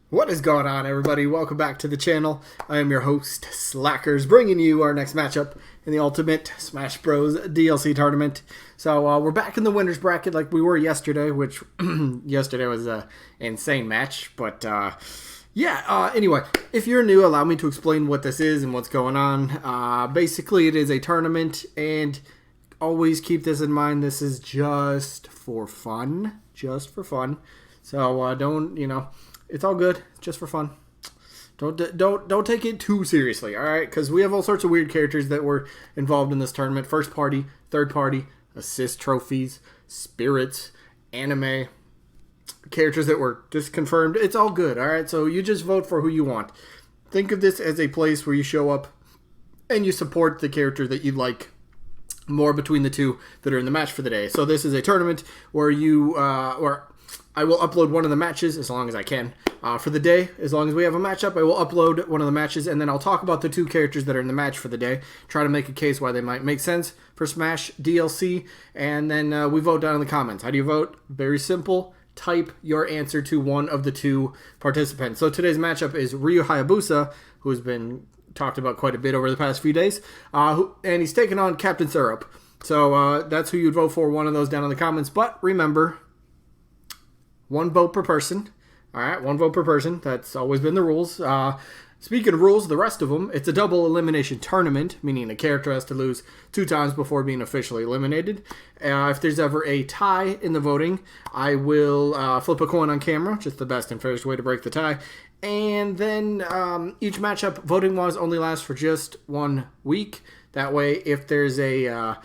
What is going on, everybody? Welcome back to the channel. I am your host, Slackerz, bringing you our next matchup in the Ultimate Smash Bros. DLC tournament. So we're back in the winner's bracket like we were yesterday, which yesterday was an insane match. But anyway, if you're new, allow me to explain what this is and what's going on. Basically, it is a tournament, and always keep this in mind. This is just for fun. Just for fun. So don't. It's all good, just for fun. Don't take it too seriously, all right? Because we have all sorts of weird characters that were involved in this tournament. First party, third party, assist trophies, spirits, anime, characters that were just confirmed. It's all good, all right? So you just vote for who you want. Think of this as a place where you show up and you support the character that you like more between the two that are in the match for the day. So this is a tournament where I will upload one of the matches as long as I can for the day. As long as we have a matchup, I will upload one of the matches, and then I'll talk about the two characters that are in the match for the day. Try to make a case why they might make sense for Smash DLC, and then we vote down in the comments. How do you vote? Very simple. Type your answer to one of the two participants. So today's matchup is Ryu Hayabusa, who has been talked about quite a bit over the past few days, and he's taking on Captain Syrup. So that's who you'd vote for, one of those down in the comments. But remember, one vote per person. All right, one vote per person. That's always been the rules. Speaking of rules, the rest of them, it's a double elimination tournament, meaning a character has to lose 2 times before being officially eliminated. If there's ever a tie in the voting, I will flip a coin on camera, just the best and fairest way to break the tie. And then each matchup, voting-wise, only lasts for just 1 week. That way, if there's a...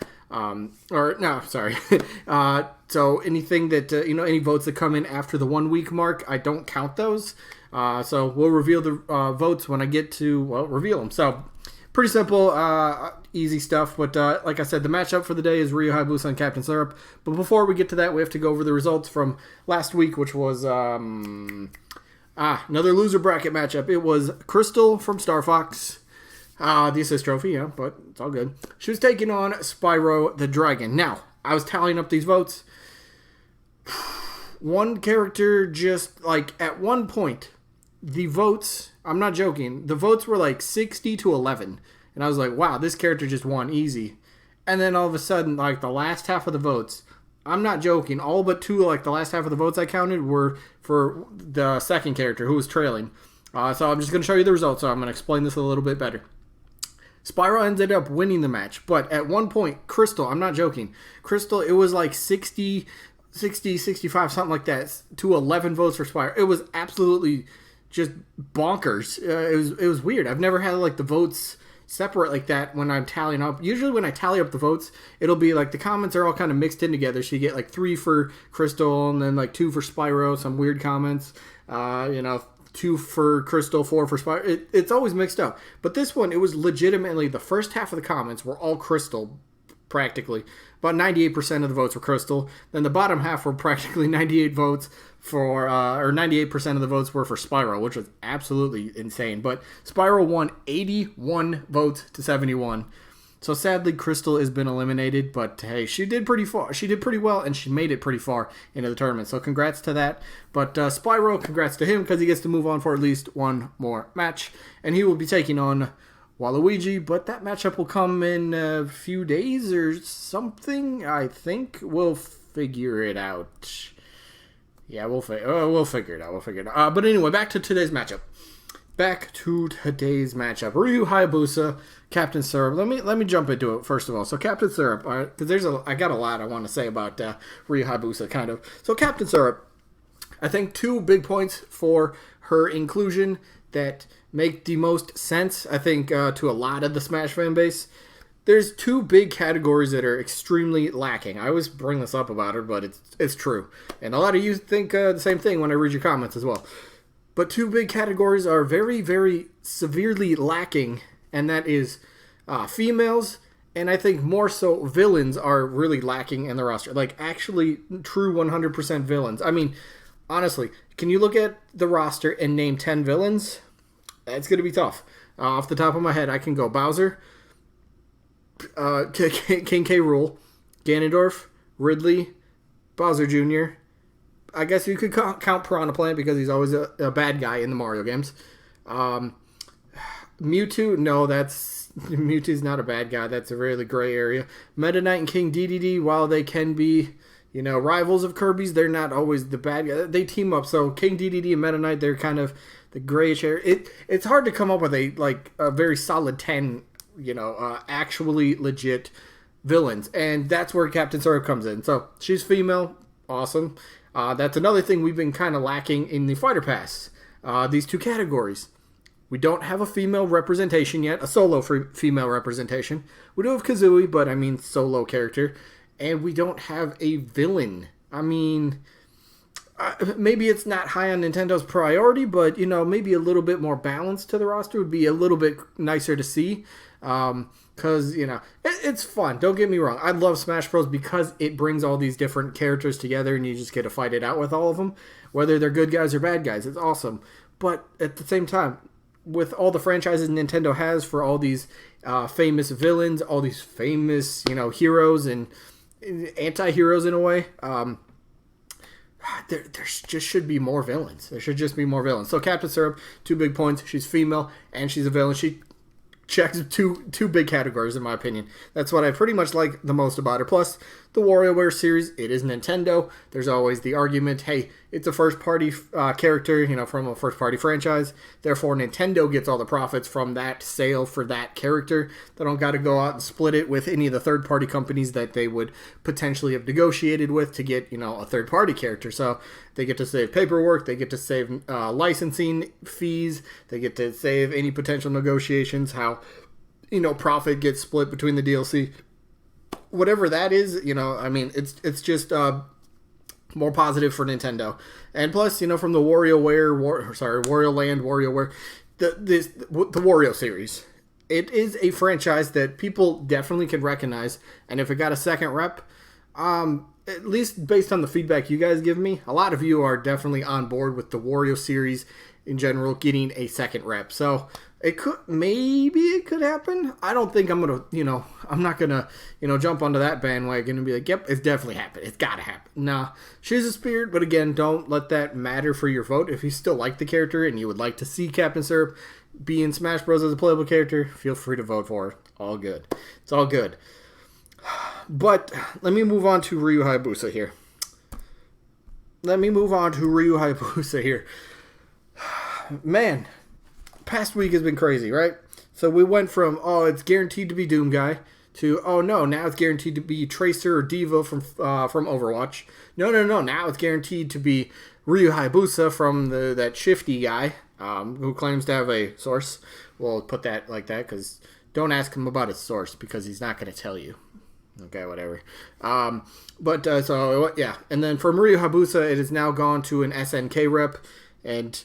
So anything that, any votes that come in after the 1 week mark, I don't count those. So we'll reveal the votes when I get to, reveal them. So pretty simple, easy stuff. But like I said, the matchup for the day is Ryu Hayabusa and Captain Syrup. But before we get to that, we have to go over the results from last week, which was another loser bracket matchup. It was Crystal from Star Fox. The assist trophy, yeah, but it's all good. She was taking on Spyro the Dragon. Now, I was tallying up these votes. One character just, at one point, the votes, I'm not joking, the votes were 60-11. And I was like, wow, this character just won easy. And then all of a sudden, the last half of the votes, I'm not joking, all but 2, the last half of the votes I counted were for the second character who was trailing. So I'm just going to show you the results, so I'm going to explain this a little bit better. Spyro ended up winning the match, but at one point, Crystal, I'm not joking, Crystal, it was 60, 65, something like that, to 11 votes for Spyro. It was absolutely just bonkers. It was weird. I've never had, the votes separate like that when I'm tallying up. Usually when I tally up the votes, it'll be, the comments are all kind of mixed in together, so you get, 3 for Crystal, and then, 2 for Spyro, some weird comments, 2 for Crystal, 4 for Spyro. It's always mixed up. But this one, it was legitimately, the first half of the comments were all Crystal, practically. About 98% of the votes were Crystal. Then the bottom half were practically 98 votes for, or 98% of the votes were for Spyro, which was absolutely insane. But Spyro won 81 votes to 71. So sadly, Crystal has been eliminated, but hey, she did pretty far. She did pretty well, and she made it pretty far into the tournament. So congrats to that. But Spyro, congrats to him because he gets to move on for at least one more match, and he will be taking on Waluigi. But that matchup will come in a few days or something. I think we'll figure it out. Yeah, we'll figure it out. We'll figure it out. But anyway, back to today's matchup. Ryu Hayabusa, Captain Syrup. Let me jump into it first of all. So Captain Syrup, because I got a lot I want to say about Ryu Hayabusa, kind of. So Captain Syrup, I think 2 big points for her inclusion that make the most sense, I think, to a lot of the Smash fan base. There's 2 big categories that are extremely lacking. I always bring this up about her, but it's true. And a lot of you think the same thing when I read your comments as well. But 2 big categories are very, very severely lacking, and that is females, and I think more so villains are really lacking in the roster. Actually, true 100% villains. I mean, honestly, can you look at the roster and name 10 villains? It's going to be tough. Off the top of my head, I can go Bowser, King K. Rool, Ganondorf, Ridley, Bowser Jr., I guess you could count Piranha Plant because he's always a bad guy in the Mario games. Mewtwo, no, Mewtwo's not a bad guy. That's a really gray area. Meta Knight and King Dedede, while they can be, rivals of Kirby's, they're not always the bad guy. They team up. So King Dedede and Meta Knight, they're kind of the grayish area. It's hard to come up with a very solid 10, actually legit villains, and that's where Captain Syrup comes in. So she's female, awesome. That's another thing we've been kind of lacking in the Fighter Pass. These two categories. We don't have a female representation yet, a solo female representation. We do have Kazooie, but I mean solo character. And we don't have a villain. I mean, maybe it's not high on Nintendo's priority, but, maybe a little bit more balance to the roster would be a little bit nicer to see. Because, it's fun. Don't get me wrong. I love Smash Bros. Because it brings all these different characters together and you just get to fight it out with all of them. Whether they're good guys or bad guys. It's awesome. But at the same time, with all the franchises Nintendo has for all these famous villains, all these famous, heroes and anti-heroes in a way, there just should be more villains. There should just be more villains. So Captain Syrup, 2 big points. She's female and she's a villain. She checks two big categories in my opinion. That's what I pretty much like the most about her. Plus, the WarioWare series, it is Nintendo. There's always the argument, hey, it's a first-party character, from a first-party franchise. Therefore, Nintendo gets all the profits from that sale for that character. They don't got to go out and split it with any of the third-party companies that they would potentially have negotiated with to get, a third-party character. So they get to save paperwork. They get to save licensing fees. They get to save any potential negotiations, how, profit gets split between the DLC. Whatever that is, it's just more positive for Nintendo. And plus, from the Wario Land, WarioWare, the Wario series. It is a franchise that people definitely can recognize. And if it got a second rep, at least based on the feedback you guys give me, a lot of you are definitely on board with the Wario series in general getting a second rep. So it could happen. I don't think I'm not gonna, jump onto that bandwagon and be like, yep, it's definitely happened. It's gotta happen. Nah, she's a spirit, but again, don't let that matter for your vote. If you still like the character and you would like to see Captain Syrup be in Smash Bros. As a playable character, feel free to vote for her. All good. It's all good. But let me move on to Ryu Hayabusa here. Man, past week has been crazy, right? So we went from, it's guaranteed to be Doom Guy, to, no, now it's guaranteed to be Tracer or Diva from Overwatch. No, now it's guaranteed to be Ryu Hayabusa from that shifty guy who claims to have a source. We'll put that like that, because don't ask him about his source, because he's not going to tell you. Okay, whatever. And then from Ryu Hayabusa, it has now gone to an SNK rep, and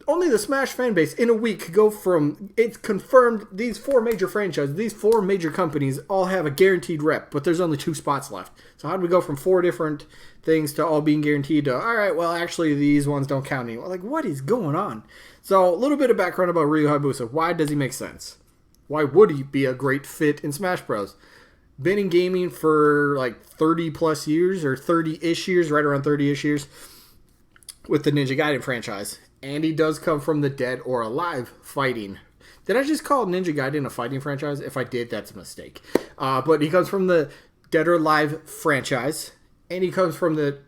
only the Smash fan base in a week go from, it's confirmed, these 4 major franchises, these 4 major companies all have a guaranteed rep, but there's only 2 spots left. So how do we go from 4 different things to all being guaranteed to, all right, well, actually, these ones don't count anymore? Like, what is going on? So a little bit of background about Ryu Hayabusa. Why does he make sense? Why would he be a great fit in Smash Bros? Been in gaming for like 30 plus years, or 30-ish years, right around 30-ish years, with the Ninja Gaiden franchise. And he does come from the Dead or Alive fighting. Did I just call Ninja Gaiden a fighting franchise? If I did, that's a mistake. But he comes from the Dead or Alive franchise. And he comes from the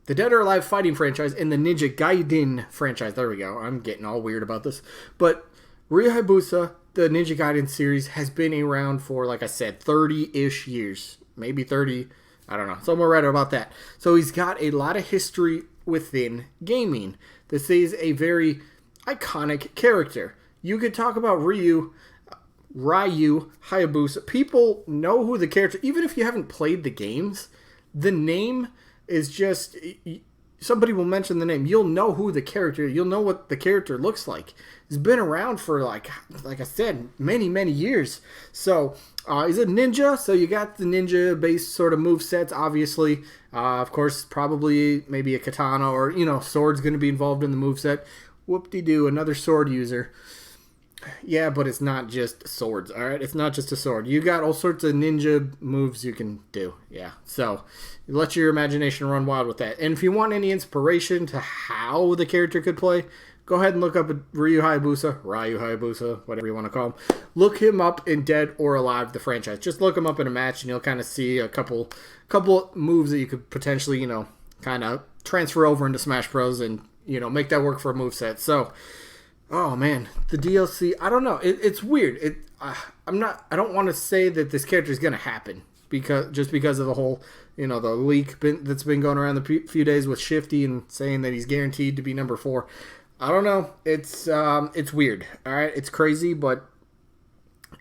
Dead or Alive fighting franchise and the Ninja Gaiden franchise. There we go. I'm getting all weird about this. But Ryu Hayabusa, the Ninja Gaiden series, has been around for, like I said, 30-ish years. Maybe 30. I don't know. Somewhere right about that. So he's got a lot of history within gaming. This is a very iconic character. You could talk about Ryu Hayabusa. People know who the character, even if you haven't played the games, the name is just, somebody will mention the name. You'll know who the character, you'll know what the character looks like. He's been around for, like I said, many, many years. So, he's a ninja, so you got the ninja-based sort of movesets, obviously. Of course, probably maybe a katana or, sword's going to be involved in the moveset. Whoop-de-doo, another sword user. Yeah, but it's not just swords, all right? It's not just a sword. You got all sorts of ninja moves you can do, yeah. So let your imagination run wild with that. And if you want any inspiration to how the character could play, go ahead and look up Ryu Hayabusa, whatever you want to call him. Look him up in Dead or Alive, the franchise. Just look him up in a match, and you'll kind of see a couple moves that you could potentially, you know, kind of transfer over into Smash Bros. And, you know, make that work for a moveset. So, oh man, the DLC, I don't know. It's weird. I don't want to say that this character is going to happen because of the whole, you know, the leak that's been going around the few days with Shifty and saying that he's guaranteed to be number 4. I don't know. It's weird. All right, it's crazy, but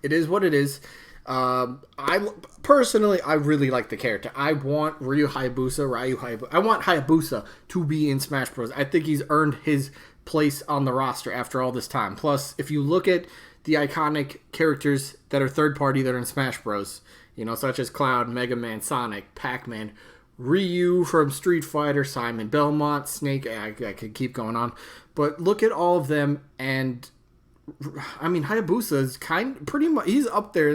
it is what it is. I personally, I really like the character. I want Ryu Hayabusa. I want Hayabusa to be in Smash Bros. I think he's earned his place on the roster after all this time. Plus, if you look at the iconic characters that are third party that are in Smash Bros, you know, such as Cloud, Mega Man, Sonic, Pac-Man, Ryu from Street Fighter, Simon Belmont, Snake, I could keep going on. But look at all of them, and I mean, Hayabusa is pretty much, he's up there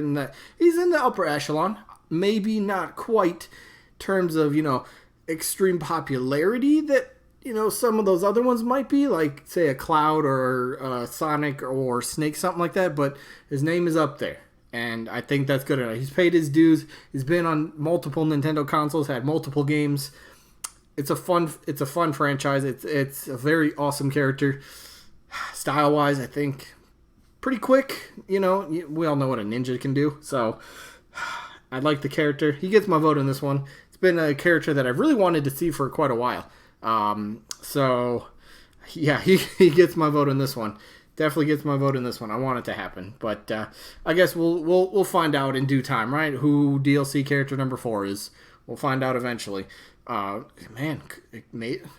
he's in the upper echelon. Maybe not quite in terms of, you know, extreme popularity that, you know, some of those other ones might be, like, say, a Cloud or Sonic or Snake, something like that, but his name is up there. And I think that's good enough. He's paid his dues. He's been on multiple Nintendo consoles, had multiple games. It's a fun franchise. It's a very awesome character. Style-wise, I think pretty quick. You know, we all know what a ninja can do. So I like the character. He gets my vote in this one. It's been a character that I've really wanted to see for quite a while. So yeah, he gets my vote in this one. Definitely gets my vote in this one. I want it to happen, but I guess we'll find out in due time, right? Who DLC character number 4 is. We'll find out eventually. Man,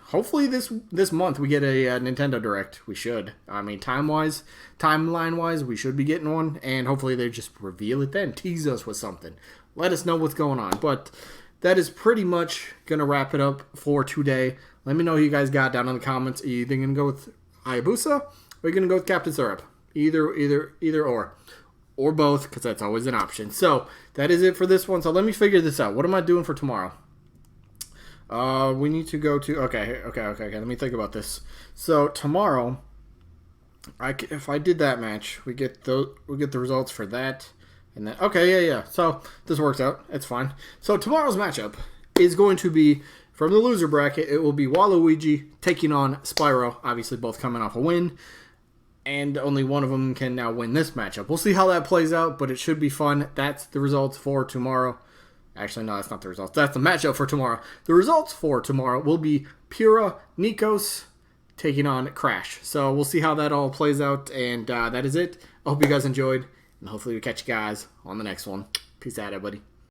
hopefully this month we get a Nintendo Direct. We should. I mean, timeline-wise, we should be getting one, and hopefully they just reveal it then, tease us with something, let us know what's going on. But that is pretty much gonna wrap it up for today. Let me know who you guys got down in the comments. Are you either gonna go with Hayabusa? We're going to go with Captain Syrup. Either or both, because that's always an option. So, that is it for this one. So, let me figure this out. What am I doing for tomorrow? We need to go to... Okay. Let me think about this. So, tomorrow, if I did that match, we get the results for that. And then... Okay, yeah. So, this works out. It's fine. So, tomorrow's matchup is going to be... From the loser bracket, it will be Waluigi taking on Spyro. Obviously, both coming off a win. And only one of them can now win this matchup. We'll see how that plays out, but it should be fun. That's the results for tomorrow. Actually, no, that's not the results. That's the matchup for tomorrow. The results for tomorrow will be Pura Nikos taking on Crash. So we'll see how that all plays out, and that is it. I hope you guys enjoyed, and hopefully we catch you guys on the next one. Peace out, everybody.